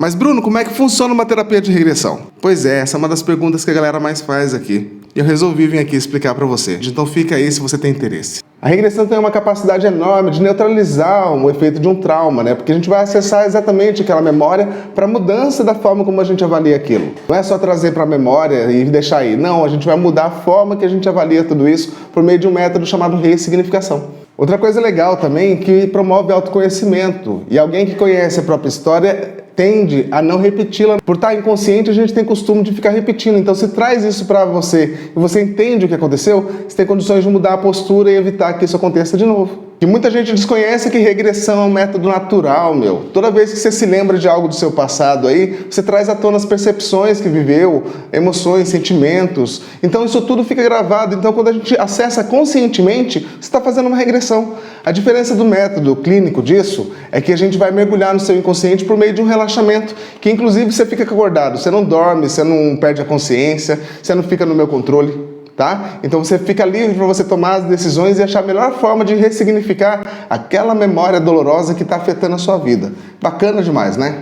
Mas Bruno, como é que funciona uma terapia de regressão? Pois é, essa é uma das perguntas que a galera mais faz aqui. E eu resolvi vir aqui explicar para você. Então fica aí se você tem interesse. A regressão tem uma capacidade enorme de neutralizar o efeito de um trauma, né? Porque a gente vai acessar exatamente aquela memória para mudança da forma como a gente avalia aquilo. Não é só trazer para a memória e deixar aí. Não, a gente vai mudar a forma que a gente avalia tudo isso por meio de um método chamado ressignificação. Outra coisa legal também que promove autoconhecimento. E alguém que conhece a própria história tende a não repeti-la. Por estar inconsciente, a gente tem costume de ficar repetindo. Então, se traz isso para você e você entende o que aconteceu, você tem condições de mudar a postura e evitar que isso aconteça de novo. E muita gente desconhece que regressão é um método natural, meu. Toda vez que você se lembra de algo do seu passado aí, você traz à tona as percepções que viveu, emoções, sentimentos. Então isso tudo fica gravado. Então quando a gente acessa conscientemente, você está fazendo uma regressão. A diferença do método clínico disso é que a gente vai mergulhar no seu inconsciente por meio de um relaxamento, que inclusive você fica acordado, você não dorme, você não perde a consciência, você não fica no meu controle. Tá? Então você fica livre para você tomar as decisões e achar a melhor forma de ressignificar aquela memória dolorosa que está afetando a sua vida. Bacana demais, né?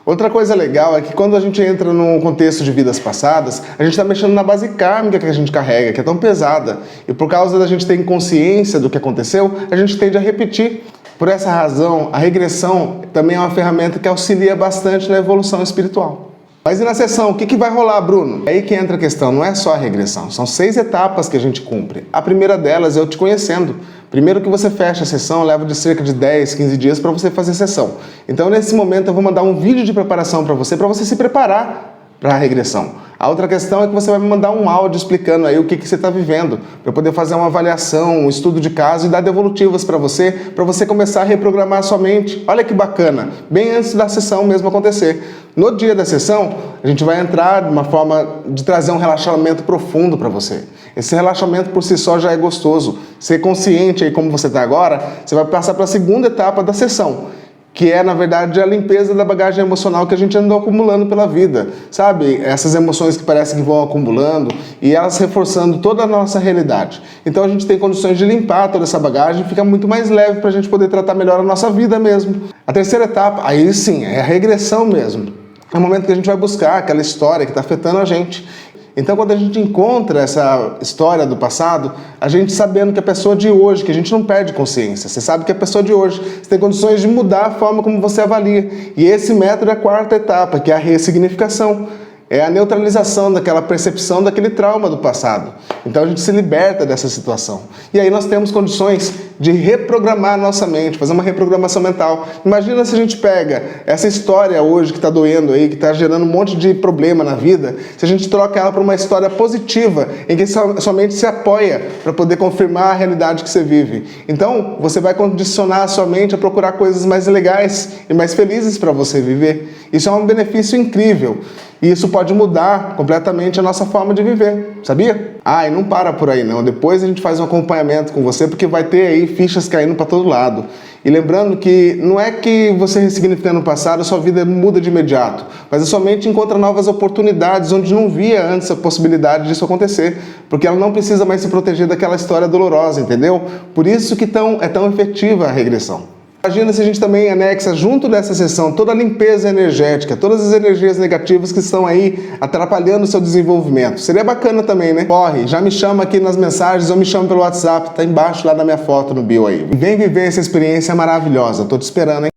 Outra coisa legal é que quando a gente entra num contexto de vidas passadas, a gente está mexendo na base kármica que a gente carrega, que é tão pesada. E por causa da gente ter inconsciência do que aconteceu, a gente tende a repetir. Por essa razão, a regressão também é uma ferramenta que auxilia bastante na evolução espiritual. Mas e na sessão, o que vai rolar, Bruno? É aí que entra a questão, não é só a regressão, são 6 etapas que a gente cumpre. A primeira delas é eu te conhecendo. Primeiro que você fecha a sessão, leva de cerca de 10, 15 dias para você fazer a sessão. Então nesse momento eu vou mandar um vídeo de preparação para você se preparar para a regressão. A outra questão é que você vai me mandar um áudio explicando aí o que você está vivendo, para eu poder fazer uma avaliação, um estudo de caso e dar devolutivas para você começar a reprogramar a sua mente. Olha que bacana, bem antes da sessão mesmo acontecer. No dia da sessão, a gente vai entrar de uma forma de trazer um relaxamento profundo para você. Esse relaxamento por si só já é gostoso. Ser consciente aí como você está agora, você vai passar para a segunda etapa da sessão, que é, na verdade, a limpeza da bagagem emocional que a gente andou acumulando pela vida. Sabe? Essas emoções que parecem que vão acumulando e elas reforçando toda a nossa realidade. Então a gente tem condições de limpar toda essa bagagem e fica muito mais leve para a gente poder tratar melhor a nossa vida mesmo. A terceira etapa, aí sim, é a regressão mesmo. É o momento que a gente vai buscar aquela história que está afetando a gente. Então, quando a gente encontra essa história do passado, a gente sabendo que a pessoa de hoje, que a gente não perde consciência, você sabe que a pessoa de hoje, você tem condições de mudar a forma como você avalia. E esse método é a quarta etapa, que é a ressignificação. É a neutralização daquela percepção daquele trauma do passado. Então a gente se liberta dessa situação. E aí nós temos condições de reprogramar a nossa mente, fazer uma reprogramação mental. Imagina se a gente pega essa história hoje que está doendo aí, que está gerando um monte de problema na vida, se a gente troca ela para uma história positiva, em que sua mente se apoia para poder confirmar a realidade que você vive. Então você vai condicionar a sua mente a procurar coisas mais legais e mais felizes para você viver. Isso é um benefício incrível. E isso pode mudar completamente a nossa forma de viver, sabia? Ah, e não para por aí não, depois a gente faz um acompanhamento com você, porque vai ter aí fichas caindo para todo lado. E lembrando que não é que você ressignificando o passado, a sua vida muda de imediato, mas a sua mente encontra novas oportunidades onde não via antes a possibilidade disso acontecer, porque ela não precisa mais se proteger daquela história dolorosa, entendeu? Por isso que é tão efetiva a regressão. Imagina se a gente também anexa junto dessa sessão toda a limpeza energética, todas as energias negativas que estão aí atrapalhando o seu desenvolvimento. Seria bacana também, né? Corre, já me chama aqui nas mensagens ou me chama pelo WhatsApp, tá embaixo lá da minha foto no bio aí. Vem viver essa experiência maravilhosa, tô te esperando, hein?